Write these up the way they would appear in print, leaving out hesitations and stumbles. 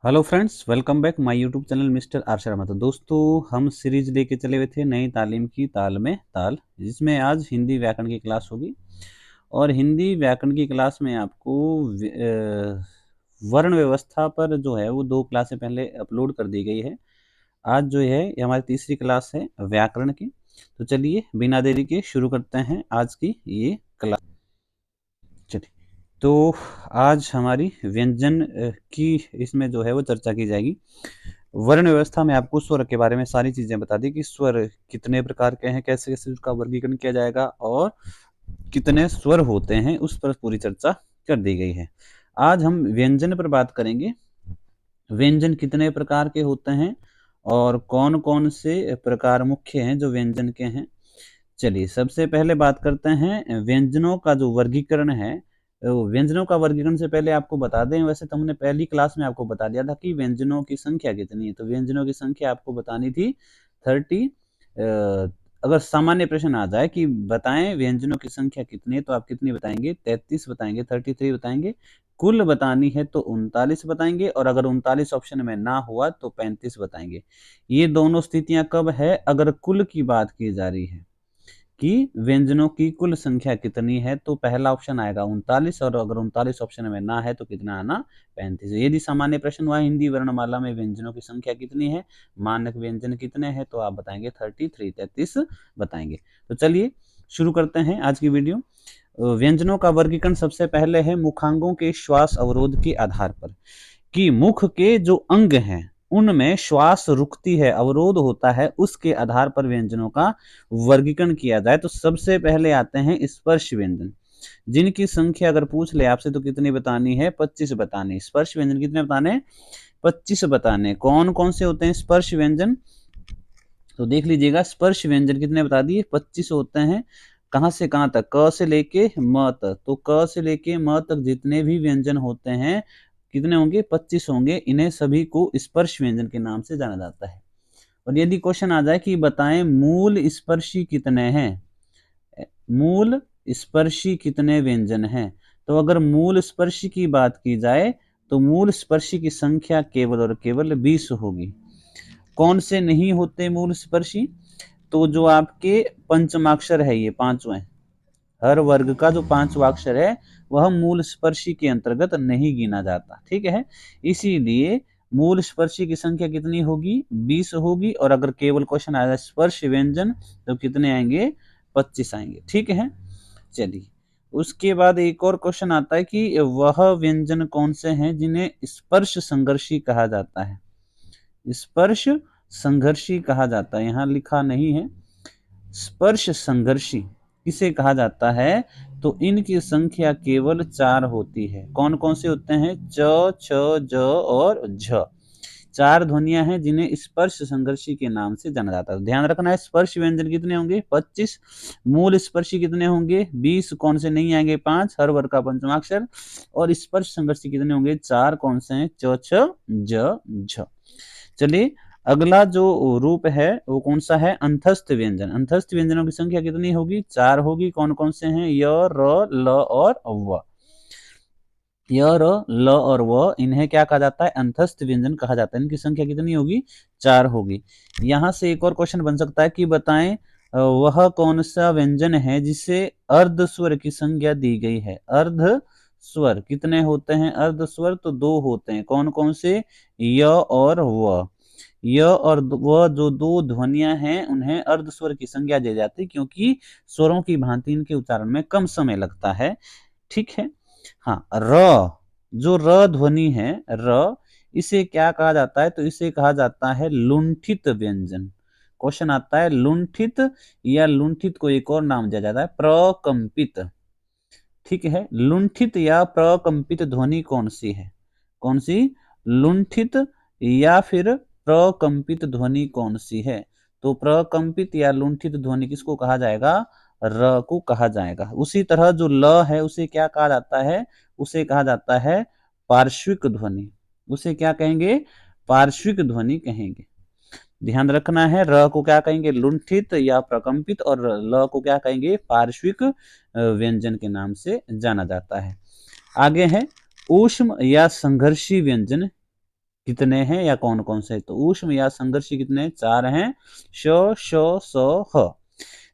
Hello friends, welcome back my YouTube channel mister R Sharma. तो दोस्तों, हम सीरीज लेके चले हुए थे नई तालीम की ताल में ताल, जिसमें आज हिंदी व्याकरण की क्लास होगी। और हिंदी व्याकरण की क्लास में आपको वर्ण व्यवस्था पर जो है वो दो क्लासें पहले अपलोड कर दी गई है। आज जो है ये हमारी तीसरी क्लास है व्याकरण की। तो चलिए बिना देरी के शुरू करते हैं आज की ये क्लास। चलिए, तो आज हमारी व्यंजन की इसमें जो है वो चर्चा की जाएगी। वर्ण व्यवस्था में आपको स्वर के बारे में सारी चीजें बता दी कि स्वर कितने प्रकार के हैं, कैसे कैसे उसका वर्गीकरण किया जाएगा और कितने स्वर होते हैं, उस पर पूरी चर्चा कर दी गई है। आज हम व्यंजन पर बात करेंगे। व्यंजन कितने प्रकार के होते हैं और कौन कौन से प्रकार मुख्य हैं जो व्यंजन के हैं। चलिए, सबसे पहले बात करते हैं व्यंजनों का जो वर्गीकरण है। व्यंजनों का वर्गीकरण से पहले आपको बता दें, वैसे तो हमने पहली क्लास में आपको बता दिया था कि व्यंजनों की संख्या कितनी है। तो व्यंजनों की संख्या आपको बतानी थी 30। अगर सामान्य प्रश्न आ जाए कि बताएं व्यंजनों की संख्या कितनी है, तो आप कितनी बताएंगे? 33 बताएंगे, 33 बताएंगे। कुल बतानी है तो 39 बताएंगे, और अगर 39 ऑप्शन में ना हुआ तो 35 बताएंगे। ये दोनों स्थितियां कब है? अगर कुल की बात की जा रही है कि व्यंजनों की कुल संख्या कितनी है, तो पहला ऑप्शन आएगा 39, और अगर 39 ऑप्शन में ना है तो कितना आना? 35। यदि सामान्य प्रश्न हुआ हिंदी वर्णमाला में व्यंजनों की संख्या कितनी है, मानक व्यंजन कितने हैं, तो आप बताएंगे 33, 33 बताएंगे। तो चलिए शुरू करते हैं आज की वीडियो। व्यंजनों का वर्गीकरण सबसे पहले है मुखांगों के श्वास अवरोध के आधार पर, कि मुख के जो अंग हैं उनमें श्वास रुकती है, अवरोध होता है, उसके आधार पर व्यंजनों का वर्गीकरण किया जाए। तो सबसे पहले आते हैं स्पर्श व्यंजन, जिनकी संख्या अगर पूछ ले आपसे तो कितनी बतानी है? 25 बतानी। स्पर्श व्यंजन कितने बताने? 25 बताने। कौन कौन से होते हैं स्पर्श व्यंजन? तो देख लीजिएगा, स्पर्श व्यंजन कितने बता दिए? 25 होते हैं। कहां से कहां तक? क से लेके म तक। तो क से लेके म तक जितने भी व्यंजन होते हैं कितने होंगे? 25 होंगे। इन्हें सभी को स्पर्श व्यंजन के नाम से जाना जाता है। और यदि क्वेश्चन आ जाए कि बताएं मूल स्पर्शी कितने हैं, मूल स्पर्शी कितने व्यंजन हैं, तो अगर मूल स्पर्शी की बात की जाए तो मूल स्पर्शी की संख्या केवल और केवल 20 होगी। कौन से नहीं होते मूल स्पर्शी? तो जो आपके पंचमाक्षर है, ये पांचवें, हर वर्ग का जो पांचवा अक्षर है वह मूल स्पर्शी के अंतर्गत नहीं गिना जाता। ठीक है, इसीलिए मूल स्पर्शी की संख्या कितनी होगी? 20 होगी। और अगर केवल क्वेश्चन आएगा स्पर्श व्यंजन तो कितने आएंगे? 25 आएंगे। ठीक है, चलिए उसके बाद एक और क्वेश्चन आता है कि वह व्यंजन कौन से हैं जिन्हें स्पर्श संघर्षी कहा जाता है। स्पर्श संघर्षी कहा जाता है, यहां लिखा नहीं है। स्पर्श संघर्षी किसे कहा जाता है? तो इनकी संख्या केवल 4 होती है। कौन कौन से होते हैं? च, छ, ज और झ। 4 ध्वनियां हैं जिन्हें स्पर्श संघर्षी के नाम से जाना जाता है। ध्यान रखना है, स्पर्श व्यंजन कितने होंगे? 25। मूल स्पर्शी कितने होंगे? 20। कौन से नहीं आएंगे? 5, हर वर्ग का पंचमाक्षर। और स्पर्श संघर्षी कितने होंगे? 4। कौन से हैं? च, छ, ज, झ। चलिए, अगला जो रूप है वो कौन सा है? अंतस्थ व्यंजन। अंतस्थ व्यंजनों की संख्या कितनी होगी? 4 होगी। कौन कौन से हैं? य, र, ल और व। य, र, ल और व, इन्हें क्या कहा जाता है? अंतस्थ व्यंजन कहा जाता है। इनकी संख्या कितनी होगी? 4 होगी। यहां से एक और क्वेश्चन बन सकता है कि बताएं वह कौन सा व्यंजन है जिसे अर्ध स्वर की संज्ञा दी गई है। अर्ध स्वर कितने होते हैं? अर्ध स्वर तो 2 होते हैं। कौन कौन से? य और व। य और व जो 2 ध्वनियां हैं उन्हें अर्ध स्वर की संज्ञा दी जाती है, क्योंकि स्वरों की भांति इनके उच्चारण में कम समय लगता है। ठीक है, हाँ। र, जो र ध्वनि है, र, इसे क्या कहा जाता है? तो इसे कहा जाता है लुंठित व्यंजन। क्वेश्चन आता है लुंठित या लुंठित को एक और नाम दिया जाता है प्रकंपित। ठीक है, लुंठित या प्रकंपित ध्वनि कौन सी है? कौन सी? लुंठित या फिर प्रकंपित ध्वनि कौन सी है? तो प्रकंपित या लुंठित ध्वनि किसको कहा जाएगा? र को कहा जाएगा। उसी तरह जो ल है उसे क्या कहा जाता है? उसे कहा जाता है पार्श्विक ध्वनि। उसे क्या कहेंगे? पार्श्विक ध्वनि कहेंगे। ध्यान रखना है, र को क्या कहेंगे? लुंठित या प्रकंपित, और ल को क्या कहेंगे? पार्श्विक व्यंजन के नाम से जाना जाता है। आगे है ऊष्म या संघर्षी व्यंजन कितने हैं या कौन कौन से? तो ऊष्म या संघर्षी कितने? 4 हैं। श, श, स, ह।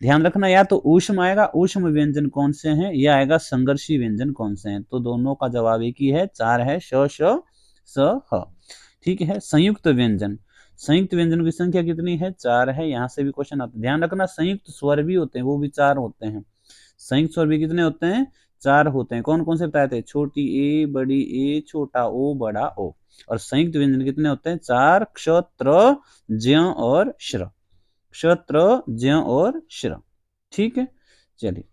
ध्यान रखना, या तो ऊष्म आएगा, ऊष्म व्यंजन कौन से हैं, या आएगा संघर्षी व्यंजन कौन से हैं। तो दोनों का जवाब एक ही है, 4 है, श, श, स, ह। ठीक है। संयुक्त व्यंजन, संयुक्त व्यंजन की संख्या कितनी है? 4 है। यहाँ से भी क्वेश्चन आता है। ध्यान रखना, संयुक्त स्वर भी होते हैं, वो भी 4 होते हैं। संयुक्त स्वर भी कितने होते हैं? 4 होते हैं। कौन कौन से बताए थे? छोटी ए, बड़ी ए, छोटा ओ, बड़ा ओ। और संयुक्त व्यंजन कितने होते हैं? 4, क्ष, त्र, ज्य और श्र। क्ष, त्र, ज्य और श्र। ठीक है। चलिए,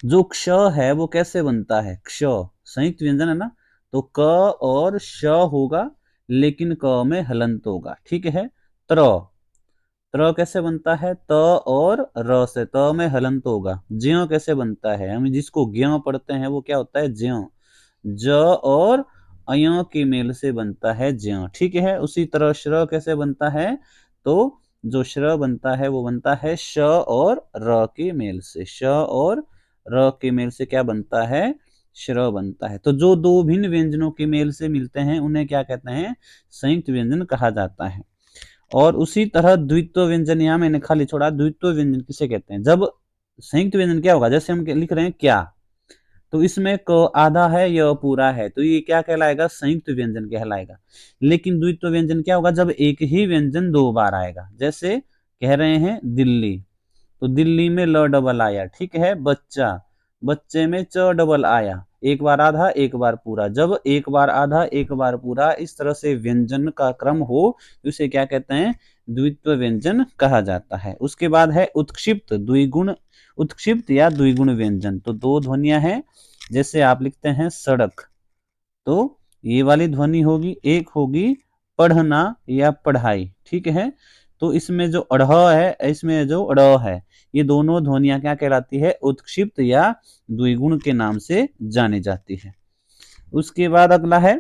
जो क्ष है वो कैसे बनता है? क्ष संयुक्त व्यंजन है ना, तो क और श होगा, लेकिन क में हलंत होगा। ठीक है। त्र, त्र कैसे बनता है? त और र से, त में हलंत होगा। ज्यों कैसे बनता है? हम जिसको ज्यों पढ़ते हैं वो क्या होता है? ज्यों। ज और अयों के मेल से बनता है ज्यों। ठीक है। उसी तरह श्र कैसे बनता है? तो जो श्र बनता है वो बनता है श और र के मेल से। श और र के मेल से क्या बनता है? श्र बनता है। तो जो दो भिन्न व्यंजनों के मेल से मिलते हैं उन्हें क्या कहते हैं? संयुक्त व्यंजन कहा जाता है। और उसी तरह द्वित्व व्यंजन, यहाँ मैंने खाली छोड़ा, द्वित्व व्यंजन किसे कहते हैं? जब संयुक्त व्यंजन क्या होगा? जैसे हम लिख रहे हैं क्या, तो इसमें क आधा है, य पूरा है, तो ये क्या कहलाएगा? संयुक्त व्यंजन कहलाएगा। लेकिन द्वित्व व्यंजन क्या होगा? जब एक ही व्यंजन दो बार आएगा। जैसे कह रहे हैं दिल्ली, तो दिल्ली में ल डबल आया। ठीक है। बच्चा, बच्चे में च डबल आया। एक बार आधा, एक बार पूरा। जब एक बार आधा, एक बार पूरा, इस तरह से व्यंजन का क्रम हो, तो इसे क्या कहते हैं? द्वित्व व्यंजन कहा जाता है। उसके बाद है उत्क्षिप्त द्विगुण, उत्क्षिप्त या द्विगुण व्यंजन। तो दो ध्वनियां हैं। जैसे आप लिखते हैं सड़क, तो ये वाली ध्वनि होगी, एक होगी पढ़ना या पढ़ाई। ठीक है। तो इसमें जो अढ़ है, इसमें जो अड़ है, ये दोनों ध्वनियां क्या कहलाती है? उत्क्षिप्त या द्विगुण के नाम से जानी जाती है। उसके बाद अगला है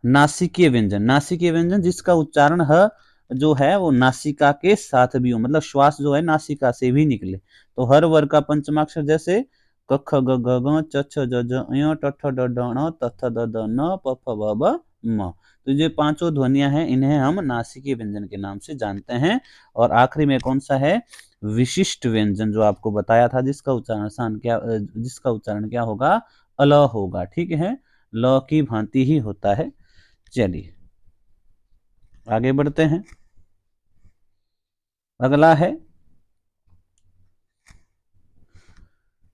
नासिकीय व्यंजन। नासिकीय व्यंजन जिसका उच्चारण ह जो है वो नासिका के साथ भी हो, मतलब श्वास जो है नासिका से भी निकले। तो हर वर्ग का पंचमाक्षर, जैसे क ख ग घ ङ च छ ज झ ञ ट ठ ड ढ ण त थ द ध न प फ ब भ म। तो ये पांचों ध्वनियां हैं, इन्हें हम नासिकीय व्यंजन के नाम से जानते हैं। और आखिरी में कौन सा है? विशिष्ट व्यंजन, जो आपको बताया था, जिसका उच्चारण जिसका उच्चारण क्या होगा? अल होगा। ठीक है। ल की भांति ही होता है। चलिए आगे बढ़ते हैं। अगला है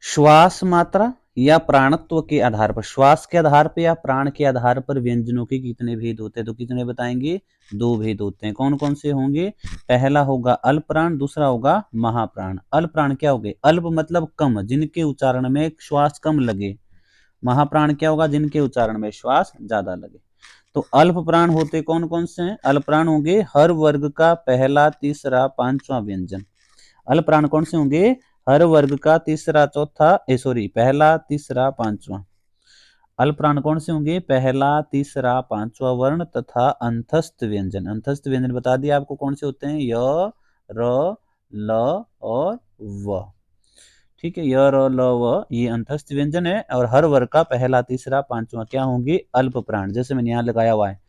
श्वास मात्रा या प्राणत्व के आधार पर, श्वास के आधार पर या प्राण के आधार पर व्यंजनों के कितने भेद होते हैं? तो कितने बताएंगे? 2 भेद होते हैं। कौन कौन से होंगे? पहला होगा अल्प प्राण, दूसरा होगा महाप्राण। अल्प प्राण क्या होंगे? अल्प मतलब कम, जिनके उच्चारण में श्वास कम लगे। महाप्राण क्या होगा? जिनके उच्चारण में श्वास ज्यादा लगे। तो अल्प प्राण होते कौन कौन से हैं? अल्प प्राण होंगे हर वर्ग का पहला, तीसरा, पांचवा व्यंजन। अल्प प्राण कौन से होंगे? हर वर्ग का तीसरा, चौथा, पहला, तीसरा, पांचवा। अल्प प्राण कौन से होंगे? पहला, तीसरा, पांचवा वर्ण तथा अंतस्थ व्यंजन। अंतस्थ व्यंजन बता दिया आपको कौन से होते हैं? य, र, ल और व। ठीक है। य, र, ल, व ये अंतस्थ व्यंजन है। और हर वर्ग का पहला, तीसरा, पांचवा क्या होंगे? अल्प प्राण। जैसे मैंने यहाँ लगाया हुआ है,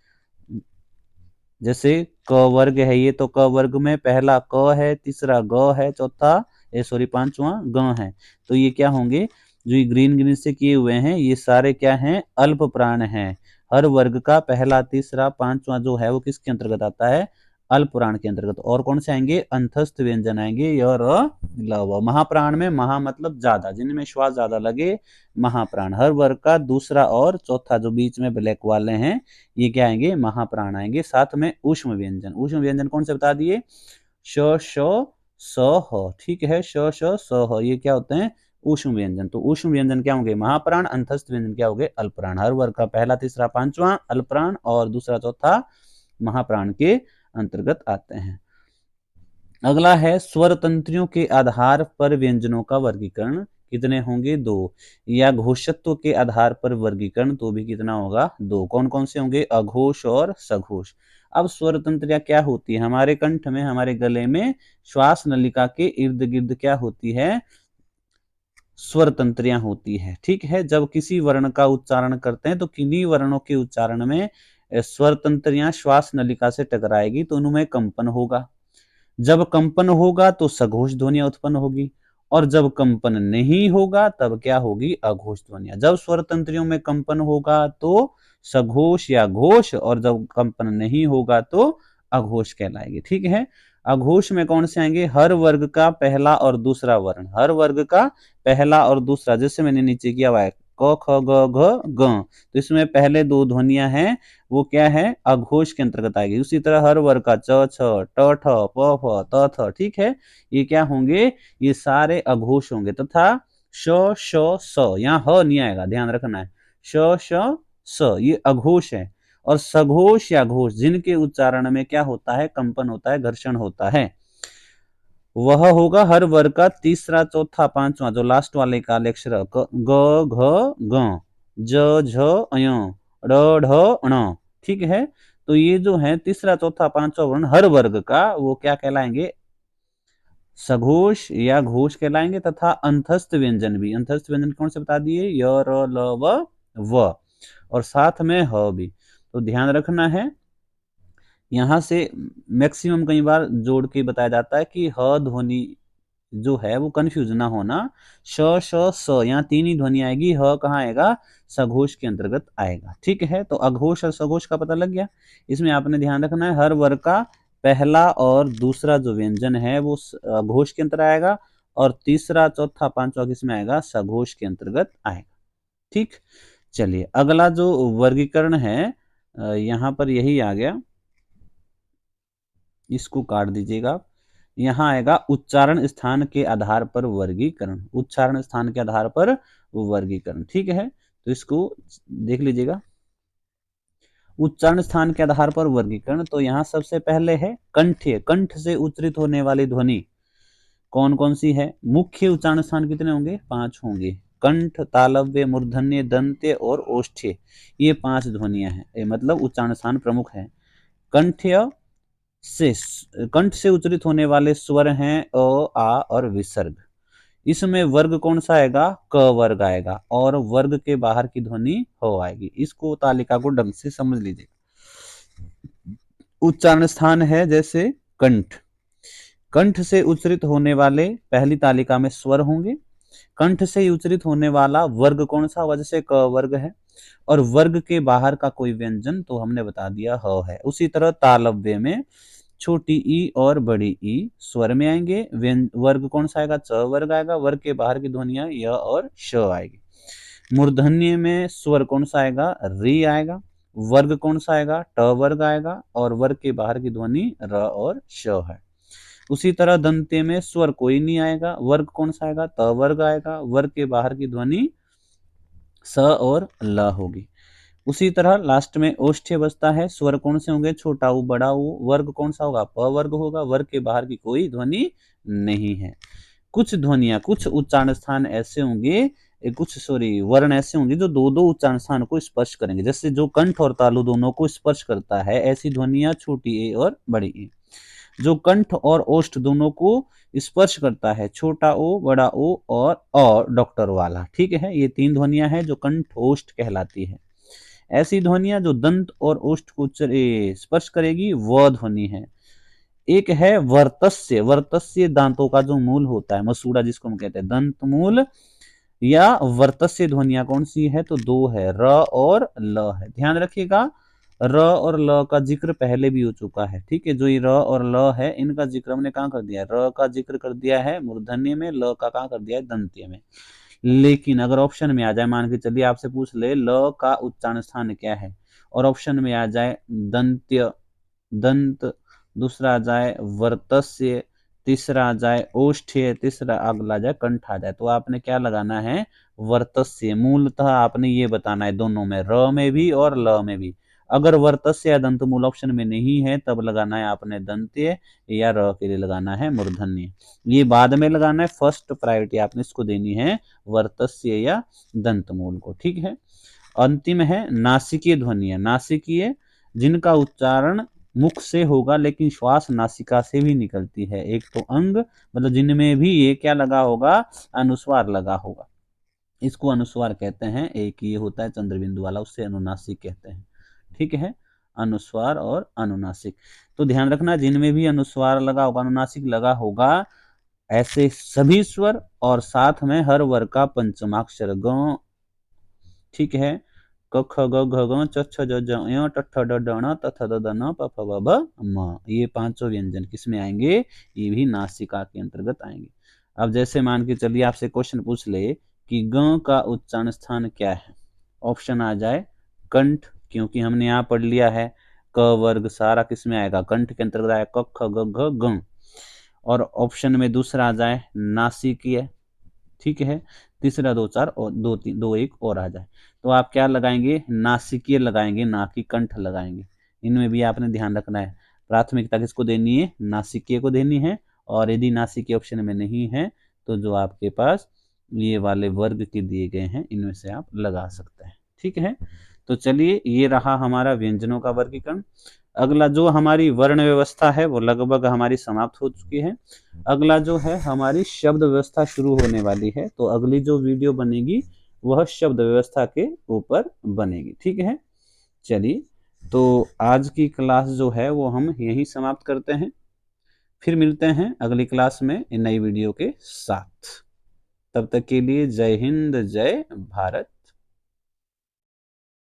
जैसे क वर्ग है ये, तो क वर्ग में पहला क है, तीसरा ग है, चौथा पांचवा ग है। तो ये क्या होंगे? जो ये ग्रीन ग्रीन से किए हुए हैं, ये सारे क्या हैं? अल्प प्राण हैं। हर वर्ग का पहला, तीसरा, पांचवा जो है वो किसके अंतर्गत आता है? अल्प प्राण के अंतर्गत। और कौन से आएंगे? अंतस्थ व्यंजन आएंगे, य, र, ल, व। महाप्राण में महा मतलब ज्यादा, जिनमें श्वास ज्यादा लगे, महाप्राण। हर वर्ग का दूसरा और चौथा जो बीच में ब्लैक वाले हैं, ये क्या आएंगे? महाप्राण आएंगे। साथ में ऊष्म व्यंजन। ऊष्म व्यंजन कौन से बता दिए? श, श, स, ह। ठीक है। श, श, स, ह ये क्या होते हैं? ऊष्म व्यंजन। तो ऊष्म व्यंजन क्या होंगे? महाप्राण। अंतस्थ व्यंजन क्या होंगे? अल्पप्राण। हर वर्ग का पहला, तीसरा, पांचवा अल्पप्राण और दूसरा, चौथा महाप्राण के अंतर्गत आते हैं। अगला है स्वर तंत्रियों के आधार पर व्यंजनों का वर्गीकरण। कितने होंगे? 2। या घोषत्व के आधार पर वर्गीकरण, तो भी कितना होगा? 2। कौन कौन से होंगे? अघोष और सघोष। अब स्वर तंत्रियां क्या होती है? हमारे कंठ में, हमारे गले में श्वास नलिका के इर्द गिर्द क्या होती है? स्वर तंत्रियां होती है। ठीक है, जब किसी वर्ण का उच्चारण करते हैं तो किन्हीं वर्णों के उच्चारण में स्वर तंत्रियां श्वास नलिका से टकराएगी तो उनमें कंपन होगा। जब कंपन होगा तो सघोष ध्वनियां उत्पन्न होगी, और जब कंपन नहीं होगा तब क्या होगी? अघोष ध्वनियां। जब स्वर तंत्रियों में कंपन होगा तो सघोष या घोष, और जब कंपन नहीं होगा तो अघोष कहलाएगी। ठीक है, अघोष में कौन से आएंगे? हर वर्ग का पहला और दूसरा वर्ण, हर वर्ग का पहला और दूसरा, जैसे मैंने नीचे किया हुआ है क ख ग घ ग, तो इसमें पहले दो ध्वनियां हैं वो क्या है? अघोष के अंतर्गत आएगी। उसी तरह हर वर्ग का च छ ट ठ प फ त थ, ठीक है, ये क्या होंगे? ये सारे अघोष होंगे। तथा श श स, यहाँ ह नहीं आएगा, ध्यान रखना है। श श स ये अघोष है। और सघोष या घोष जिनके उच्चारण में क्या होता है? कंपन होता है, घर्षण होता है, वह होगा हर वर्ग का तीसरा, चौथा, पांचवा, जो लास्ट वाले काले अक्षर ग घ ग, ज झ अय, ड़ ढ ण। ठीक है, तो ये जो है तीसरा, चौथा, पांचवा वर्ण हर वर्ग का, वो क्या कहलाएंगे? सघोष या घोष कहलाएंगे। तथा अंतस्थ व्यंजन भी, अंतस्थ व्यंजन कौन से बता दिए? य र ल व, और साथ में ह भी। तो ध्यान रखना है, यहां से मैक्सिमम कई बार जोड़ के बताया जाता है कि ह ध्वनि जो है वो कंफ्यूज ना होना। श श स, यहाँ तीन ही ध्वनि आएगी, ह कहाँ आएगा? सघोष के अंतर्गत आएगा। ठीक है, तो अघोष और सघोष का पता लग गया। इसमें आपने ध्यान रखना है, हर वर्ग का पहला और दूसरा जो व्यंजन है वो अघोष के अंतर्गत आएगा, और तीसरा, चौथा, पांचवा किसमें आएगा? सघोष के अंतर्गत आएगा। ठीक, चलिए अगला जो वर्गीकरण है यहाँ पर यही आ गया, इसको काट दीजिएगा। यहाँ आएगा उच्चारण स्थान के आधार पर वर्गीकरण, उच्चारण स्थान के आधार पर वर्गीकरण। ठीक है, तो इसको देख लीजिएगा, उच्चारण स्थान के आधार पर वर्गीकरण। तो यहाँ सबसे पहले है कंठ्य, कंठ से उच्चारित होने वाली ध्वनि कौन कौन सी है? मुख्य उच्चारण स्थान कितने होंगे? 5 होंगे। कंठ, तालव्य, मूर्धन्य, दंत्य और ओष्ठ्य, ये 5 ध्वनियां हैं, मतलब उच्चारण स्थान प्रमुख है। कंठ्य से, कंठ से उच्चारित होने वाले स्वर हैं अ, आ और विसर्ग। इसमें वर्ग कौन सा आएगा? क वर्ग आएगा, और वर्ग के बाहर की ध्वनि हो आएगी। इसको तालिका को ढंग से समझ लीजिए। उच्चारण स्थान है जैसे कंठ, कंठ से उच्चारित होने वाले पहली तालिका में स्वर होंगे। कंठ से उच्चारित होने वाला वर्ग कौन सा होगा? जैसे क वर्ग है, और वर्ग के बाहर का कोई व्यंजन तो हमने बता दिया ह है। उसी तरह तालव्य में छोटी ई और बड़ी ई स्वर में आएंगे, वर्ग कौन सा आएगा? च वर्ग आएगा, वर्ग के बाहर की ध्वनियां य और श आएगी। मूर्धन्य में स्वर कौन सा आएगा? री आएगा, वर्ग कौन सा आएगा? ट वर्ग आएगा, और वर्ग के बाहर की ध्वनि र और श है। उसी तरह दंते में स्वर कोई नहीं आएगा, वर्ग कौन सा आएगा? त वर्ग आएगा, वर्ग के बाहर की ध्वनि स और ल होगी। उसी तरह लास्ट में ओष्ठ्य बचता है, स्वर कौन से होंगे? छोटा ऊ, बड़ा ऊ, वर्ग कौन सा होगा? प वर्ग होगा, वर्ग के बाहर की कोई ध्वनि नहीं है। कुछ ध्वनियां, कुछ उच्चारण स्थान ऐसे होंगे, कुछ सॉरी वर्ण ऐसे होंगे जो दो दो उच्चारण स्थान को स्पर्श करेंगे, जैसे जो कंठ और तालु दोनों को स्पर्श करता है, ऐसी ध्वनियां छोटी ए और बड़ी ए। जो कंठ और ओष्ठ दोनों को स्पर्श करता है, छोटा ओ, बड़ा ओ और डॉक्टर वाला। ठीक है, ये 3 ध्वनियां हैं जो कंठ ओष्ठ कहलाती है। ऐसी ध्वनियां जो दंत और ओष्ठ को स्पर्श करेगी वह ध्वनि है। एक है वर्तस्य, वर्तस्य दांतों का जो मूल होता है, मसूड़ा जिसको हम कहते हैं, दंत मूल या वर्तस्य ध्वनियां कौन सी है? तो 2 है, र और ल है। ध्यान रखिएगा, र और ल का जिक्र पहले भी हो चुका है। ठीक है, जो ये र और ल है इनका जिक्र हमने कहाँ कर दिया? र का जिक्र कर दिया है मूर्धन्य में, ल का कहाँ कर दिया है? दंत्य में। लेकिन अगर ऑप्शन में आ जाए, मान के चलिए आपसे पूछ ले ल का उच्चारण स्थान क्या है, और ऑप्शन में आ जाए दंत्य, दंत, दूसरा आ जाए वर्तस्य, तीसरा आ जाए ओष्ठ्य, तीसरा अगला जाए कंठ आ जाए, तो आपने क्या लगाना है? वर्तस्य। मूलतः आपने ये बताना है दोनों में, र में भी और ल में भी। अगर वर्तस्य या दंत मूल ऑप्शन में नहीं है तब लगाना है आपने दंत्य, या र के लिए लगाना है मूर्धन्य। ये बाद में लगाना है, फर्स्ट प्रायोरिटी आपने इसको देनी है वर्तस्य या दंत मूल को। ठीक है, अंतिम है नासिकीय ध्वनियां, नासिकीय जिनका उच्चारण मुख से होगा, लेकिन श्वास नासिका से भी निकलती है। एक तो अंग मतलब जिनमें भी ये क्या लगा होगा, अनुस्वार लगा होगा, इसको अनुस्वार कहते हैं। एक ये होता है चंद्रबिंदु वाला, उससे अनुनासिक कहते हैं। ठीक है, अनुस्वार और अनुनासिक। तो ध्यान रखना, जिनमें भी अनुस्वार लगा होगा, अनुनासिक लगा होगा, ऐसे सभी स्वर और साथ में हर वर्ग का पंचमाक्षर ग। ठीक है, क ख ग घ ङ च छ ज ज ञ ट ठ ड ढ ण त थ द ध न प फ ब भ म, ये पांचों व्यंजन किसमें आएंगे, ये भी नासिका के अंतर्गत आएंगे। अब जैसे मान के चलिए आपसे क्वेश्चन पूछ ले कि ग का उच्चारण स्थान क्या है, ऑप्शन आ जाए कंठ, क्योंकि हमने यहाँ पढ़ लिया है क वर्ग सारा किसमें आएगा, कंठ के अंतर्गत आएगा, क ख ग घ ग। और ऑप्शन में दूसरा आ जाए नासिकीय। ठीक है, तीसरा दो चार और दो तीन दो एक और आ जाए, तो आप क्या लगाएंगे, नासिकीय लगाएंगे, ना कि कंठ लगाएंगे। इनमें भी आपने ध्यान रखना है, प्राथमिकता किसको देनी है, नासिकीय को देनी है। और यदि नासिकीय ऑप्शन में नहीं है तो जो आपके पास ये वाले वर्ग के दिए गए हैं इनमें से आप लगा सकते हैं। ठीक है, तो चलिए ये रहा हमारा व्यंजनों का वर्गीकरण। अगला जो हमारी वर्ण व्यवस्था है वो लगभग हमारी समाप्त हो चुकी है। अगला जो है हमारी शब्द व्यवस्था शुरू होने वाली है, तो अगली जो वीडियो बनेगी वह शब्द व्यवस्था के ऊपर बनेगी। ठीक है, चलिए तो आज की क्लास जो है वो हम यहीं समाप्त करते हैं, फिर मिलते हैं अगली क्लास में नई वीडियो के साथ। तब तक के लिए जय हिंद, जय भारत।